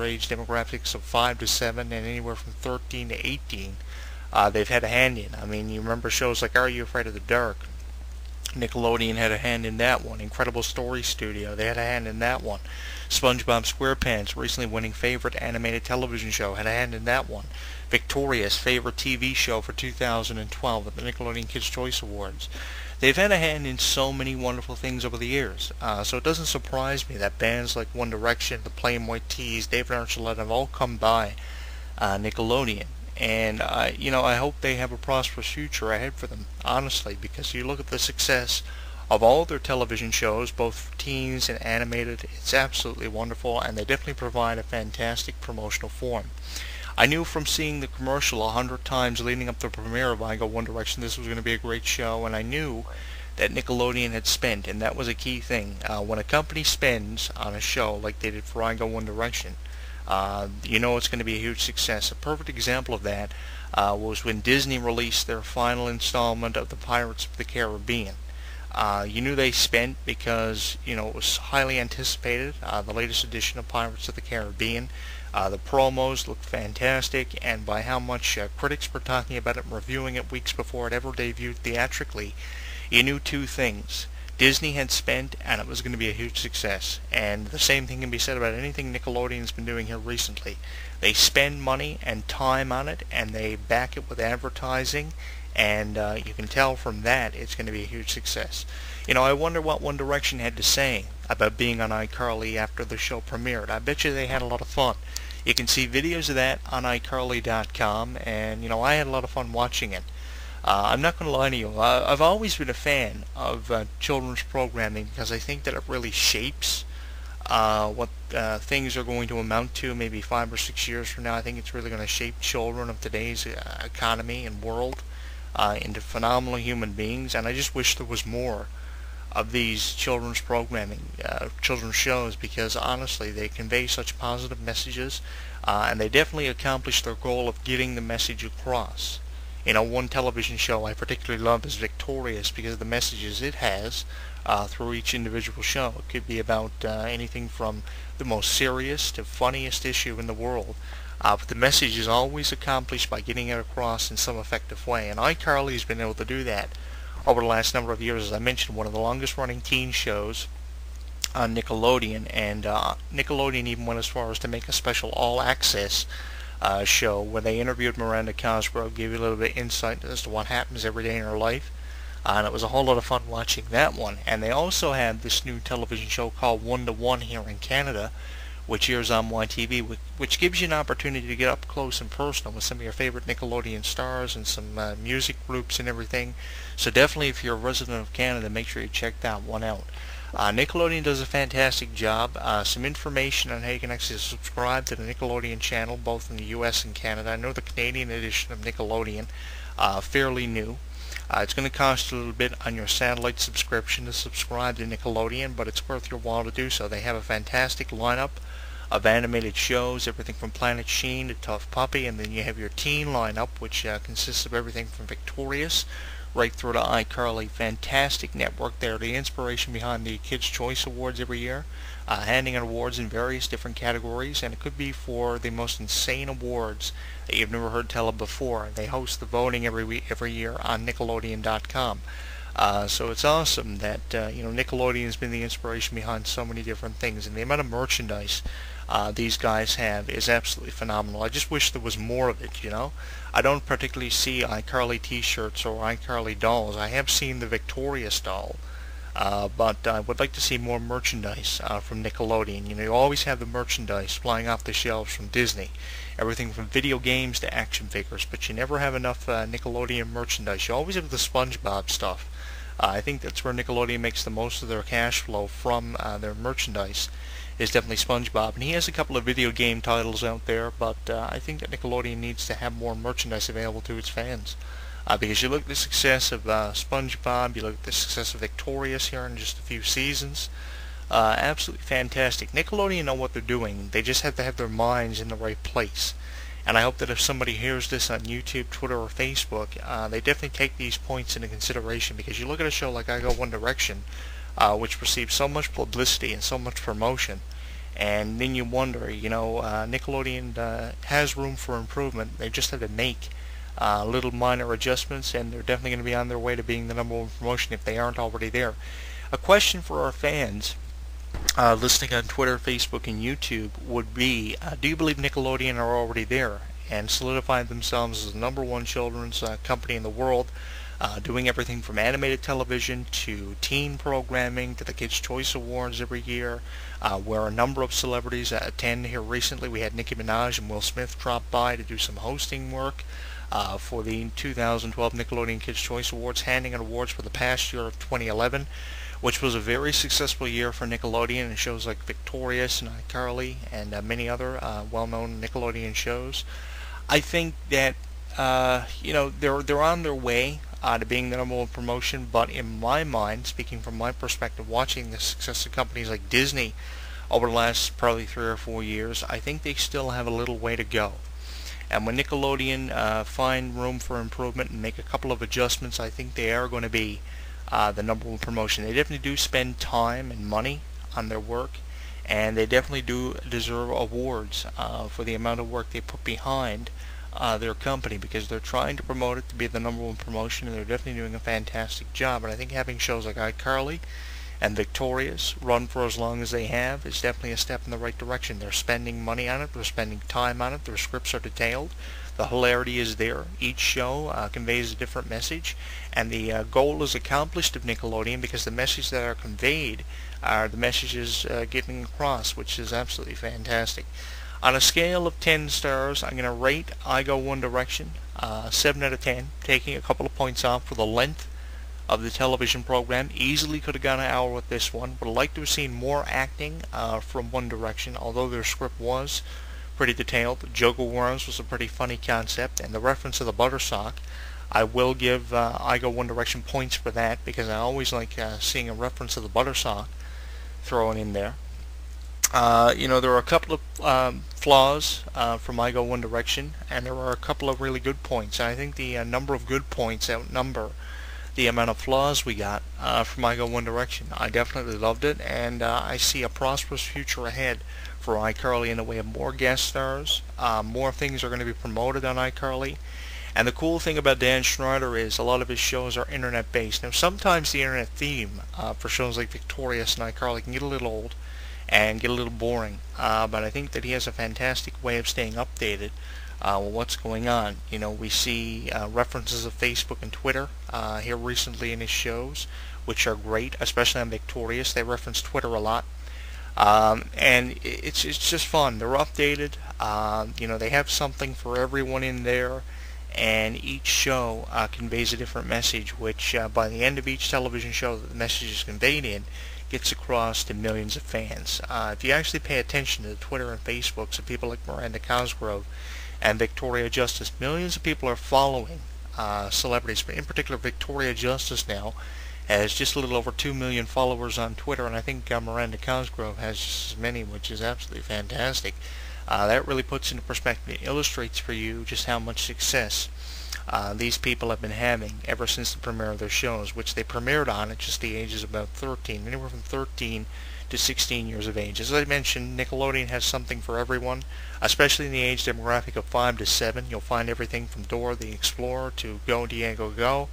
age demographics of 5 to 7 and anywhere from 13 to 18. They've had a hand in. I mean, you remember shows like Are You Afraid of the Dark? Nickelodeon had a hand in that one. Incredible Story Studio, they had a hand in that one. SpongeBob SquarePants, recently winning favorite animated television show, had a hand in that one. Victorious, favorite TV show for 2012 at the Nickelodeon Kids' Choice Awards. They've had a hand in so many wonderful things over the years, so it doesn't surprise me that bands like One Direction, the Plain White T's, David Archuleta have all come by Nickelodeon. And I hope they have a prosperous future ahead for them, honestly, because you look at the success of all their television shows, both for teens and animated, it's absolutely wonderful, and they definitely provide a fantastic promotional form. I knew from seeing the commercial 100 times leading up to the premiere of I Go One Direction this was going to be a great show, and I knew that Nickelodeon had spent, and that was a key thing. When a company spends on a show like they did for I Go One Direction, you know it's going to be a huge success. A perfect example of that was when Disney released their final installment of the Pirates of the Caribbean. You knew they spent because it was highly anticipated, the latest edition of Pirates of the Caribbean. The promos looked fantastic, and by how much critics were talking about it and reviewing it weeks before it ever debuted theatrically, you knew two things. Disney had spent, and it was going to be a huge success. And the same thing can be said about anything Nickelodeon's been doing here recently. They spend money and time on it, and they back it with advertising, and you can tell from that it's going to be a huge success. I wonder what One Direction had to say about being on iCarly after the show premiered. I bet you they had a lot of fun. You can see videos of that on iCarly.com, and I had a lot of fun watching it. I'm not going to lie to you, I've always been a fan of children's programming because I think that it really shapes what things are going to amount to maybe 5 or 6 years from now. I think it's really going to shape children of today's economy and world into phenomenal human beings, and I just wish there was more of these children's programming, children's shows, because honestly they convey such positive messages, and they definitely accomplish their goal of getting the message across. One television show I particularly love is Victorious because of the messages it has through each individual show. It could be about anything from the most serious to funniest issue in the world, but the message is always accomplished by getting it across in some effective way, and iCarly has been able to do that over the last number of years. As I mentioned, one of the longest running teen shows on Nickelodeon, and Nickelodeon even went as far as to make a special all-access show where they interviewed Miranda Cosgrove, gave you a little bit of insight as to what happens every day in her life, and it was a whole lot of fun watching that one. And they also had this new television show called 1-to-1 here in Canada, which airs on YTV, which gives you an opportunity to get up close and personal with some of your favorite Nickelodeon stars and some music groups and everything. So definitely, if you're a resident of Canada, make sure you check that one out. Nickelodeon does a fantastic job. Some information on how you can actually subscribe to the Nickelodeon channel, both in the US and Canada. I know the Canadian edition of Nickelodeon, fairly new. It's going to cost a little bit on your satellite subscription to subscribe to Nickelodeon, but it's worth your while to do so. They have a fantastic lineup of animated shows, everything from Planet Sheen to Tough Puppy, and then you have your teen lineup, which consists of everything from Victorious right through to iCarly. Fantastic network. They're the inspiration behind the Kids' Choice Awards every year, handing out awards in various different categories, and it could be for the most insane awards that you've never heard tell of before. They host the voting every year on Nickelodeon.com. So it's awesome that Nickelodeon has been the inspiration behind so many different things, and the amount of merchandise these guys have is absolutely phenomenal. I just wish there was more of it. I don't particularly see iCarly t-shirts or iCarly dolls. I have seen the Victorious doll, but I would like to see more merchandise from Nickelodeon. You always have the merchandise flying off the shelves from Disney, everything from video games to action figures, but you never have enough Nickelodeon merchandise. You always have the SpongeBob stuff. I think that's where Nickelodeon makes the most of their cash flow from their merchandise, is definitely SpongeBob. And he has a couple of video game titles out there, but I think that Nickelodeon needs to have more merchandise available to its fans. Because you look at the success of SpongeBob, you look at the success of Victorious here in just a few seasons, absolutely fantastic. Nickelodeon know what they're doing. They just have to have their minds in the right place. And I hope that if somebody hears this on YouTube, Twitter, or Facebook, they definitely take these points into consideration, because you look at a show like I Go One Direction, which receives so much publicity and so much promotion, And then you wonder, Nickelodeon has room for improvement. They just have to make little minor adjustments, and they're definitely going to be on their way to being the #1 promotion if they aren't already there. A question for our fans listening on Twitter, Facebook, and YouTube would be, do you believe Nickelodeon are already there and solidified themselves as the #1 children's company in the world, doing everything from animated television to teen programming to the Kids' Choice Awards every year, where a number of celebrities attend. Here recently we had Nicki Minaj and Will Smith drop by to do some hosting work for the 2012 Nickelodeon Kids' Choice Awards, handing out awards for the past year of 2011, which was a very successful year for Nickelodeon and shows like Victorious and iCarly and many other well-known Nickelodeon shows. I think that they're on their way to being the #1 promotion, but in my mind, speaking from my perspective, watching the success of companies like Disney over the last probably 3 or 4 years, I think they still have a little way to go. And when Nickelodeon find room for improvement and make a couple of adjustments, I think they are going to be the #1 promotion. They definitely do spend time and money on their work, and they definitely do deserve awards for the amount of work they put behind their company, because they're trying to promote it to be the #1 promotion, and they're definitely doing a fantastic job. And I think having shows like iCarly and Victorious run for as long as they have is definitely a step in the right direction. They're spending money on it, they're spending time on it, their scripts are detailed, the hilarity is there, each show conveys a different message, and the goal is accomplished of Nickelodeon because the messages that are conveyed are the messages getting across, which is absolutely fantastic. On a scale of 10 stars, I'm going to rate IGoOneDirection 7 out of 10, taking a couple of points off for the length of the television program. Easily could have gone an hour with this one. Would have liked to have seen more acting from One Direction, although their script was pretty detailed. Juggle Worms was a pretty funny concept, and the reference to the Buttersock, I will give IGoOneDirection points for that, because I always like seeing a reference to the Buttersock thrown in there. There are a couple of flaws from IGoOneDirection, and there are a couple of really good points. And I think the number of good points outnumber the amount of flaws we got from IGoOneDirection. I definitely loved it, and I see a prosperous future ahead for iCarly in the way of more guest stars. More things are going to be promoted on iCarly. And the cool thing about Dan Schneider is a lot of his shows are internet-based. Now, sometimes the internet theme for shows like Victorious and iCarly can get a little old and get a little boring, but I think that he has a fantastic way of staying updated with what's going on. We see references of Facebook and Twitter here recently in his shows, which are great, especially on Victorious. They reference Twitter a lot, and it's just fun. They're updated. They have something for everyone in there, and each show conveys a different message, which by the end of each television show that the message is conveyed in gets across to millions of fans. If you actually pay attention to the Twitter and Facebooks of people like Miranda Cosgrove and Victoria Justice, millions of people are following celebrities, but in particular Victoria Justice now has just a little over 2 million followers on Twitter, and I think Miranda Cosgrove has just as many, which is absolutely fantastic. That really puts into perspective, it illustrates for you just how much success these people have been having ever since the premiere of their shows, which they premiered on at just the ages of about 13, anywhere from 13 to 16 years of age. As I mentioned, Nickelodeon has something for everyone, especially in the age demographic of 5 to 7. You'll find everything from Dora the Explorer to Go Diego Go.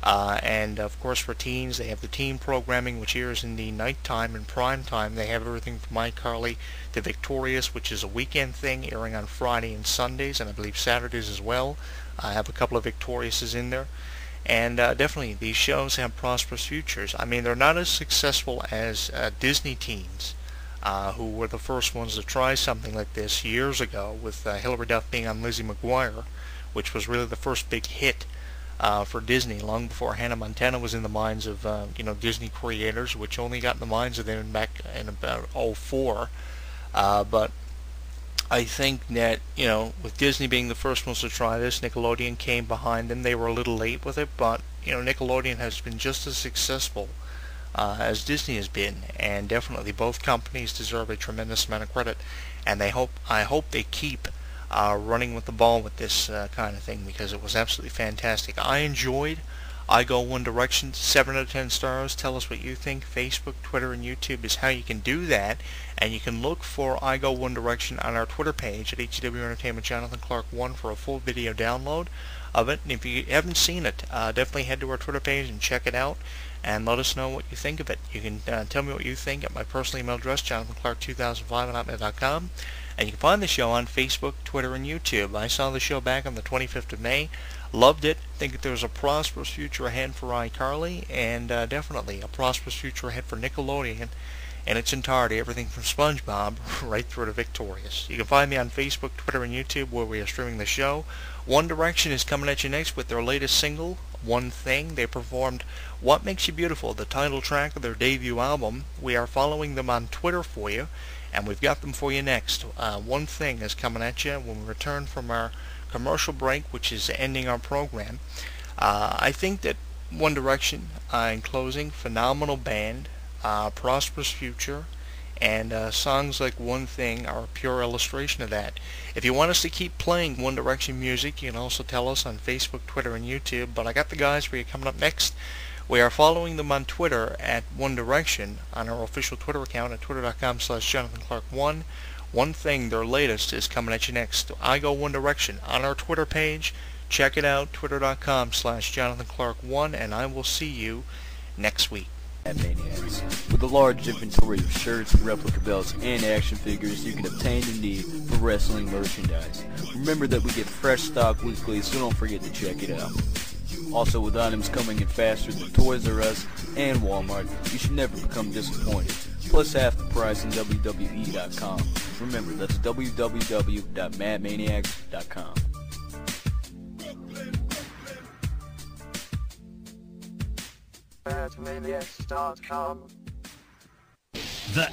And of course for teens, they have the teen programming, which airs in the nighttime and prime time. They have everything from iCarly to Victorious, which is a weekend thing, airing on Friday and Sundays, and I believe Saturdays as well. I have a couple of Victoriouses in there. And definitely, these shows have prosperous futures. I mean, they're not as successful as Disney teens, who were the first ones to try something like this years ago, with Hilary Duff being on Lizzie McGuire, which was really the first big hit for Disney, long before Hannah Montana was in the minds of Disney creators, which only got in the minds of them back in about '04. But I think that, with Disney being the first ones to try this, Nickelodeon came behind them. They were a little late with it, but Nickelodeon has been just as successful as Disney has been, and definitely both companies deserve a tremendous amount of credit. And I hope they keep running with the ball with this kind of thing, because it was absolutely fantastic. I enjoyed I Go One Direction, 7 out of 10 stars. Tell us what you think. Facebook, Twitter, and YouTube is how you can do that. And you can look for I Go One Direction on our Twitter page at HEW Entertainment Jonathan Clarke 1 for a full video download of it. And if you haven't seen it, definitely head to our Twitter page and check it out. And let us know what you think of it. You can tell me what you think at my personal email address, jonathanclarke2005@hotmail.com. And you can find the show on Facebook, Twitter, and YouTube. I saw the show back on the 25th of May. Loved it. Think that there's a prosperous future ahead for iCarly, and definitely a prosperous future ahead for Nickelodeon in its entirety, everything from SpongeBob right through to Victorious. You can find me on Facebook, Twitter, and YouTube where we are streaming the show. One Direction is coming at you next with their latest single, One Thing. They performed What Makes You Beautiful, the title track of their debut album. We are following them on Twitter for you, and we've got them for you next. One Thing is coming at you when we return from our commercial break, which is ending our program. I think that One Direction, in closing, phenomenal band, prosperous future, and songs like One Thing are a pure illustration of that. If you want us to keep playing One Direction music, you can also tell us on Facebook, Twitter, and YouTube. But I got the guys for you coming up next. We are following them on Twitter at One Direction on our official Twitter account at twitter.com/JonathanClarke1. One Thing, their latest, is coming at you next. I Go One Direction on our Twitter page. Check it out, twitter.com/JonathanClarke1, and I will see you next week. Maniacs. With a large inventory of shirts, replica belts, and action figures you can obtain and need for wrestling merchandise. Remember that we get fresh stock weekly, so don't forget to check it out. Also, with items coming in faster than Toys R Us and Walmart, you should never become disappointed. Plus half the price on WWE.com. Remember, that's www.madmaniacs.com. Madmaniacs.com. The